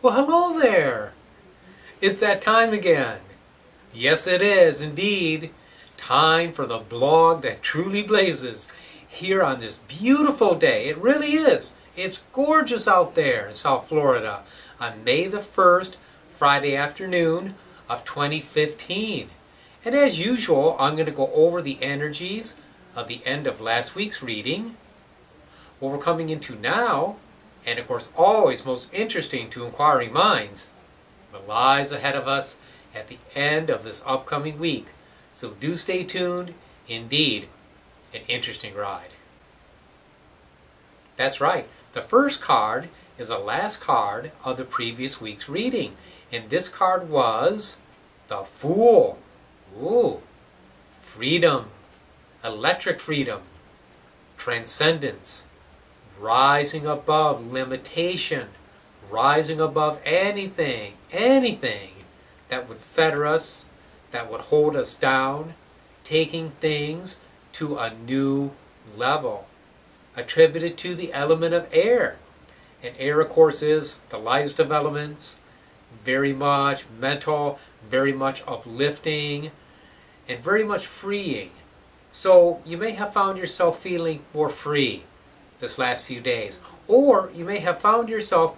Well, hello there. It's that time again. Yes, it is indeed time for the blog that truly blazes here on this beautiful day. It really is. It's gorgeous out there in South Florida on May the 1st, Friday afternoon of 2015. And as usual, I'm going to go over the energies of the end of last week's reading, what we're coming into now, and of course always most interesting to inquiring minds, what lies ahead of us at the end of this upcoming week. So do stay tuned. Indeed, an interesting ride. That's right. The first card is the last card of the previous week's reading. And this card was the Fool. Ooh. Freedom. Electric freedom. Transcendence. Rising above limitation. Rising above anything that would fetter us, that would hold us down, taking things to a new level, attributed to the element of air. And air, of course, is the lightest of elements, very much mental, very much uplifting, and very much freeing. So you may have found yourself feeling more free this last few days, or you may have found yourself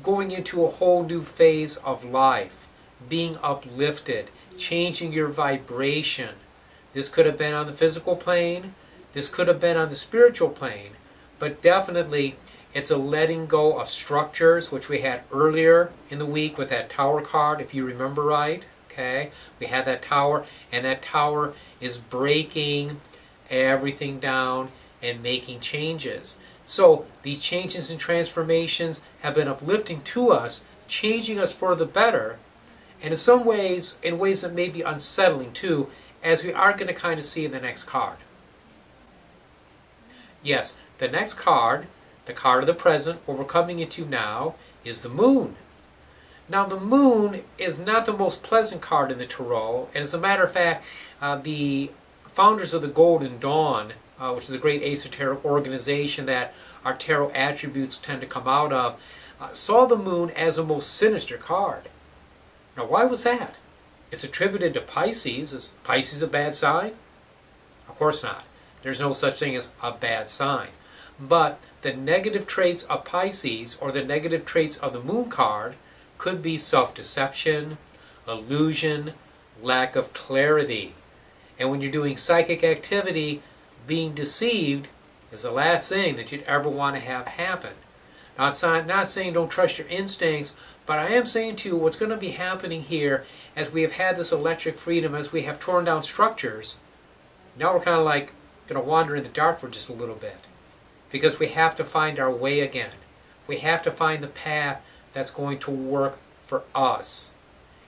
going into a whole new phase of life, being uplifted, changing your vibration. This could have been on the physical plane, this could have been on the spiritual plane, but definitely it's a letting go of structures, which we had earlier in the week with that Tower card, if you remember right. Okay, we had that Tower, and that Tower is breaking everything down and making changes. So these changes and transformations have been uplifting to us, changing us for the better, and in some ways, in ways that may be unsettling too, as we are going to kind of see in the next card. Yes, the next card, the card of the present, what we're coming into now, is the Moon. Now the Moon is not the most pleasant card in the Tarot, and as a matter of fact, the founders of the Golden Dawn, which is a great esoteric organization that our tarot attributes tend to come out of, saw the Moon as a most sinister card. Now why was that? It's attributed to Pisces. Is Pisces a bad sign? Of course not. There's no such thing as a bad sign. But the negative traits of Pisces, or the negative traits of the Moon card, could be self-deception, illusion, lack of clarity. And when you're doing psychic activity, being deceived is the last thing that you'd ever want to have happen. Not saying don't trust your instincts, but I am saying to you what's going to be happening here as we have had this electric freedom, as we have torn down structures. Now we're kind of like going to wander in the dark for just a little bit, because we have to find our way again. We have to find the path that's going to work for us.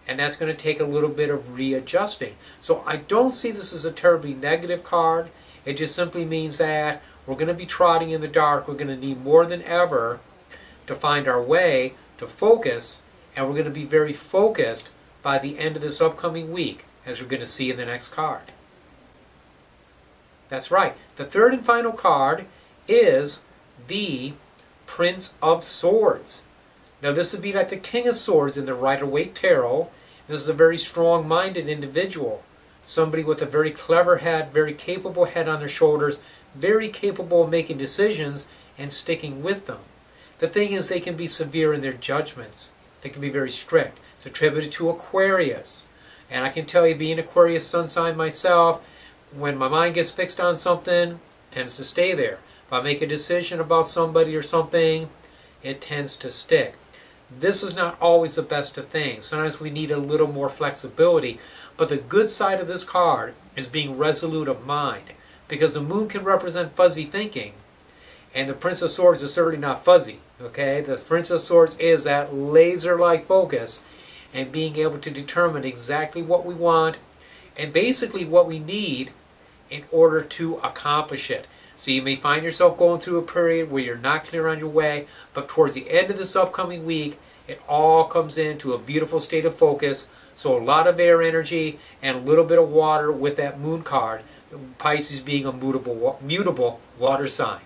And that's going to take a little bit of readjusting. So I don't see this as a terribly negative card. It just simply means that we're going to be trotting in the dark. We're going to need more than ever to find our way, to focus, and we're going to be very focused by the end of this upcoming week, as we're going to see in the next card. That's right. The third and final card is the Prince of Swords. Now this would be like the King of Swords in the Rider-Waite Tarot. This is a very strong-minded individual. Somebody with a very clever head, very capable head on their shoulders, very capable of making decisions and sticking with them. The thing is, they can be severe in their judgments. They can be very strict. It's attributed to Aquarius. And I can tell you, being Aquarius sun sign myself, when my mind gets fixed on something, it tends to stay there. If I make a decision about somebody or something, it tends to stick. This is not always the best of things. Sometimes we need a little more flexibility. But the good side of this card is being resolute of mind, because the Moon can represent fuzzy thinking, and the Prince of Swords is certainly not fuzzy. Okay, the Prince of Swords is that laser-like focus and being able to determine exactly what we want and basically what we need in order to accomplish it. So you may find yourself going through a period where you're not clear on your way, but towards the end of this upcoming week, it all comes into a beautiful state of focus. So a lot of air energy and a little bit of water with that Moon card, Pisces being a mutable water sign.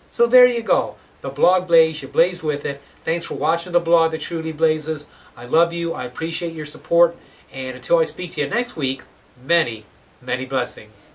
So there you go. The blog blaze, you blaze with it. Thanks for watching the blog that truly blazes. I love you. I appreciate your support. And until I speak to you next week, many, many blessings.